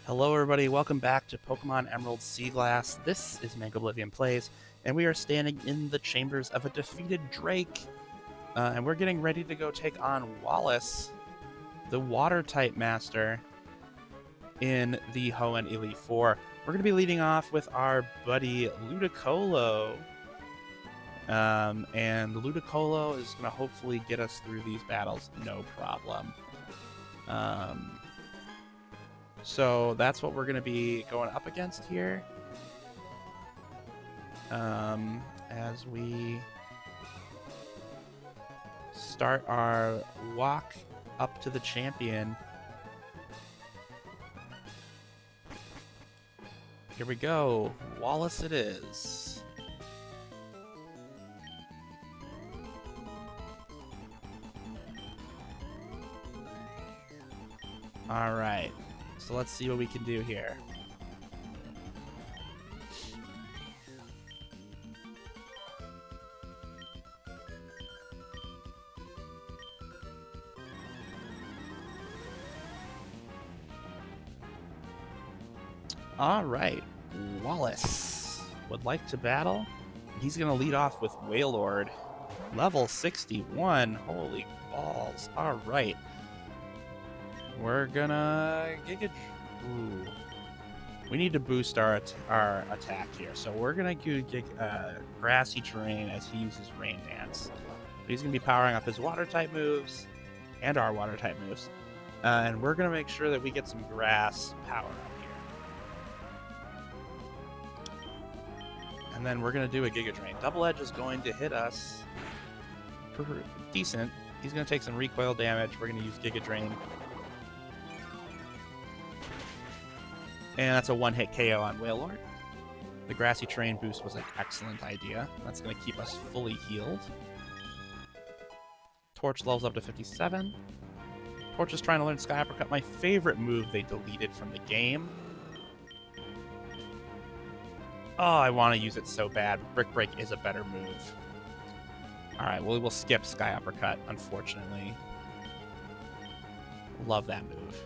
Hello everybody, welcome back to Pokemon Emerald Seaglass. This is Mango Oblivion Plays, and we are standing in the chambers of a defeated Drake. And we're getting ready to go take on Wallace, the Water-type Master, in the Hoenn Elite Four. We're going to be leading off with our buddy Ludicolo. And Ludicolo is going to hopefully get us through these battles, no problem. So that's what we're going to be going up against here. As we start our walk up to the champion. Here we go. Wallace it is. All right. So let's see what we can do here. All right, Wallace would like to battle. He's going to lead off with Wailord, level 61. Holy balls. All right. We're gonna Ooh. We need to boost our attack here, so we're gonna do grassy terrain as he uses Rain Dance. He's gonna be powering up his water type moves and our water type moves, and we're gonna make sure that we get some grass power up here. And then we're gonna do a Giga Drain. Double Edge is going to hit us decent. He's gonna take some recoil damage. We're gonna use Giga Drain. And that's a one-hit KO on Wailord. The Grassy Terrain boost was an excellent idea. That's going to keep us fully healed. Torch levels up to 57. Torch is trying to learn Sky Uppercut, my favorite move they deleted from the game. Oh, I want to use it so bad. Brick Break is a better move. Alright, well, we'll skip Sky Uppercut, unfortunately. Love that move.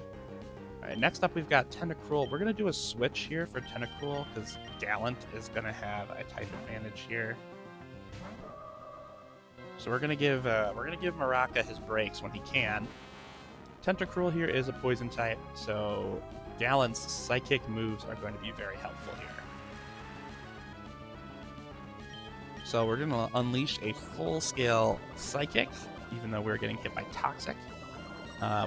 Alright, next up we've got Tentacruel. We're going to do a switch here for Tentacruel because Gallant is going to have a type advantage here. So we're going to give Maraca his breaks when he can. Tentacruel here is a poison type, so Gallant's psychic moves are going to be very helpful here. So we're going to unleash a full-scale psychic, even though we're getting hit by Toxic.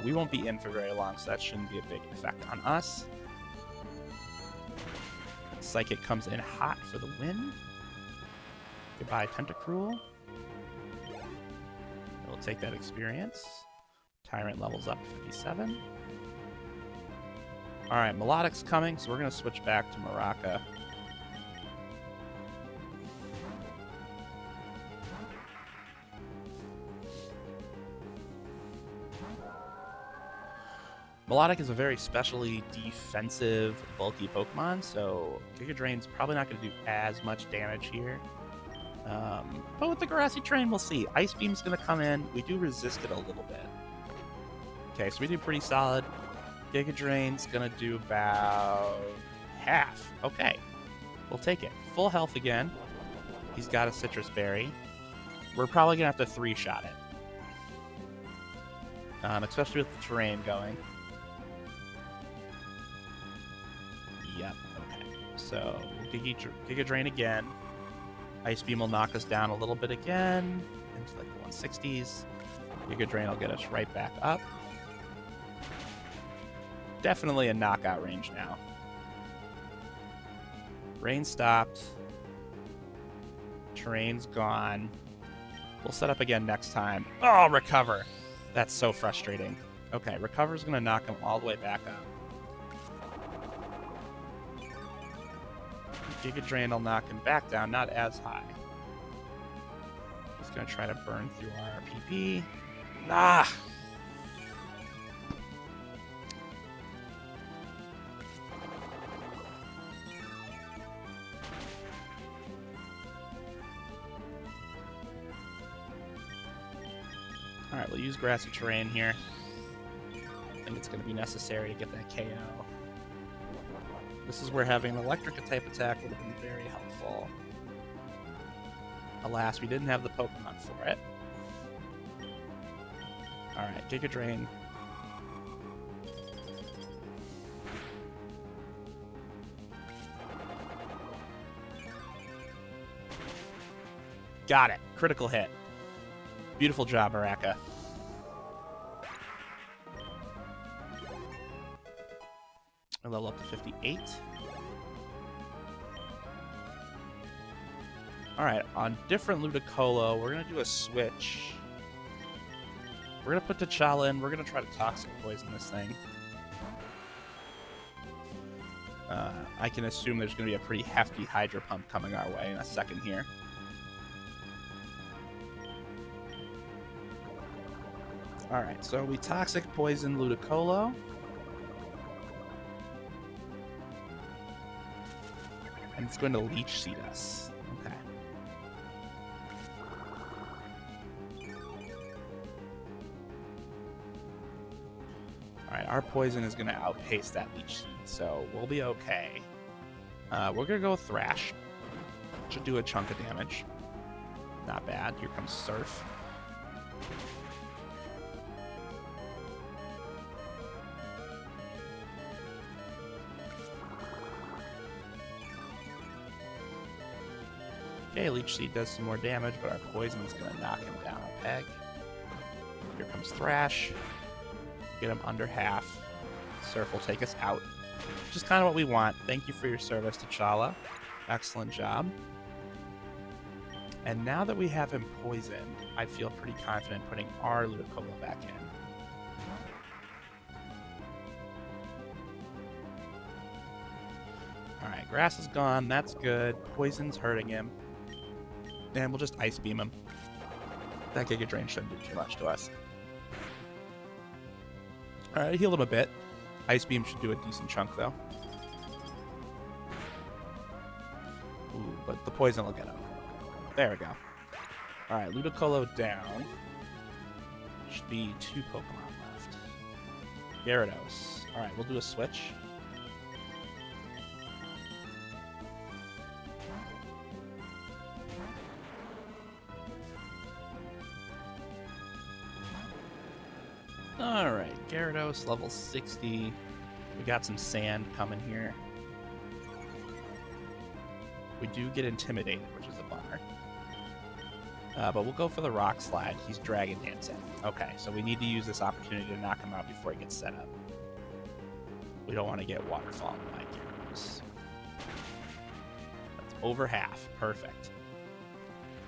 We won't be in for very long, so that shouldn't be a big effect on us. Psychic comes in hot for the win. Goodbye, Tentacruel. We'll take that experience. Tyrant levels up to 57. Alright, Milotic's coming, so we're going to switch back to Maraca. Milotic is a very specially defensive, bulky Pokemon, so Giga Drain's probably not going to do as much damage here. But with the Grassy Terrain, we'll see. Ice Beam's going to come in. We do resist it a little bit. Okay, so we do pretty solid. Giga Drain's going to do about half. Okay, we'll take it. Full health again. He's got a Citrus Berry. We're probably going to have to three-shot it. Especially with the terrain going. Yep, okay. So, Giga Drain again. Ice Beam will knock us down a little bit again, into like the 160s. Giga Drain will get us right back up. Definitely a knockout range now. Rain stopped. Terrain's gone. We'll set up again next time. Oh, Recover! That's so frustrating. Okay, Recover's going to knock him all the way back up. Giga Drain will knock him back down, not as high. He's going to try to burn through our PP. Ah! Alright, we'll use Grassy Terrain here. I think it's going to be necessary to get that KO. This is where having an electric type attack would have been very helpful. Alas, we didn't have the Pokemon for it. Alright, Giga Drain. Got it. Critical hit. Beautiful job, Maraca. I level up to 58. Alright, on different Ludicolo, we're going to do a switch. We're going to put T'Challa in. We're going to try to Toxic Poison this thing. I can assume there's going to be a pretty hefty Hydro Pump coming our way in a second here. Alright, so we Toxic Poison Ludicolo. And it's going to Leech Seed us. Okay. Alright, our poison is going to outpace that Leech Seed, so we'll be okay. We're going to go Thrash. Should do a chunk of damage. Not bad. Here comes Surf. Okay, Leech Seed does some more damage, but our poison is going to knock him down a peg. Here comes Thrash. Get him under half. Surf will take us out. Which is kind of what we want. Thank you for your service, T'Challa. Excellent job. And now that we have him poisoned, I feel pretty confident putting our Ludicolo back in. Alright, grass is gone. That's good. Poison's hurting him. And we'll just Ice Beam him. That Giga Drain shouldn't do too much to us. Alright, healed him a bit. Ice Beam should do a decent chunk, though. Ooh, but the poison will get him. There we go. Alright, Ludicolo down. Should be 2 Pokemon left. Gyarados. Alright, we'll do a switch. Alright, Gyarados, level 60. We got some sand coming here. We do get intimidated, which is a bummer. But we'll go for the Rock Slide. He's Dragon Dancing. Okay, so we need to use this opportunity to knock him out before he gets set up. We don't want to get Waterfall by Gyarados. That's over half. Perfect.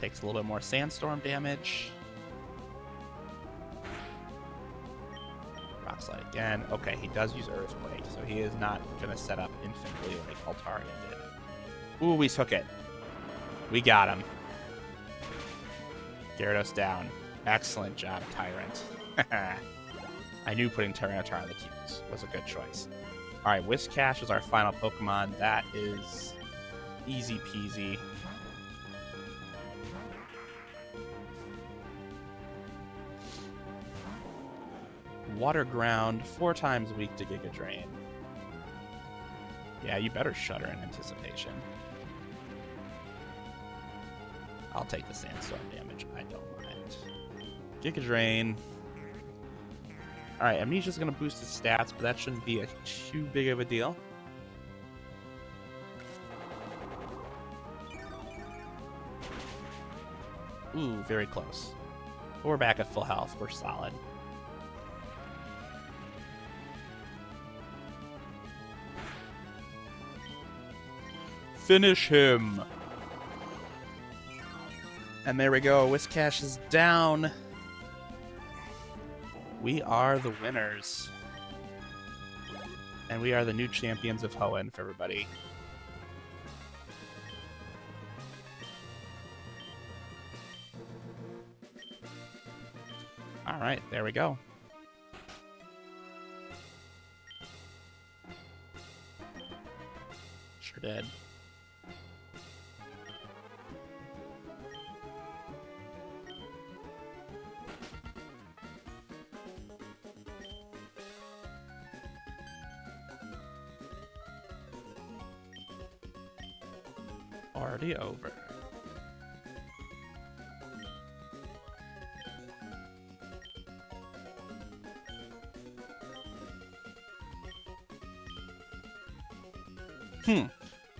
Takes a little bit more Sandstorm damage. Rock Slide again. Okay, he does use Earthquake, so he is not going to set up infinitely like Altaria did. Ooh, we took it. We got him. Gyarados down. Excellent job, Tyrant. I knew putting Tyranitar on the team was a good choice. Alright, Whiscash is our final Pokemon. That is easy peasy. Water Ground, 4 times weak to Giga Drain. Yeah, you better shudder in anticipation. I'll take the Sandstorm damage. I don't mind. Giga Drain. Alright, Amnesia's going to boost his stats, but that shouldn't be too big of a deal. Ooh, very close. But we're back at full health. We're solid. Finish him! And there we go. Whiscash is down. We are the winners. And we are the new champions of Hoenn for everybody. Alright, there we go. Sure did. Party over.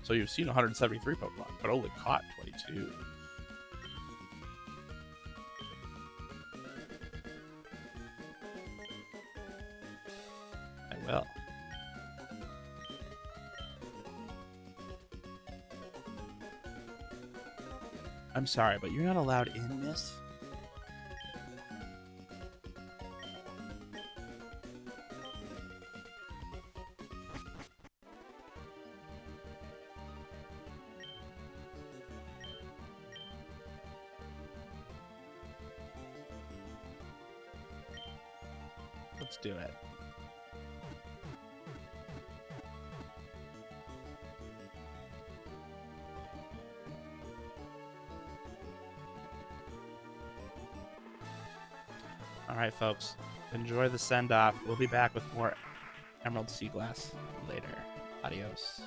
So you've seen 173 Pokemon, but only caught 22. I will. I'm sorry, but you're not allowed in this? Let's do it. All right, folks. Enjoy the send-off. We'll be back with more Emerald Seaglass later. Adios.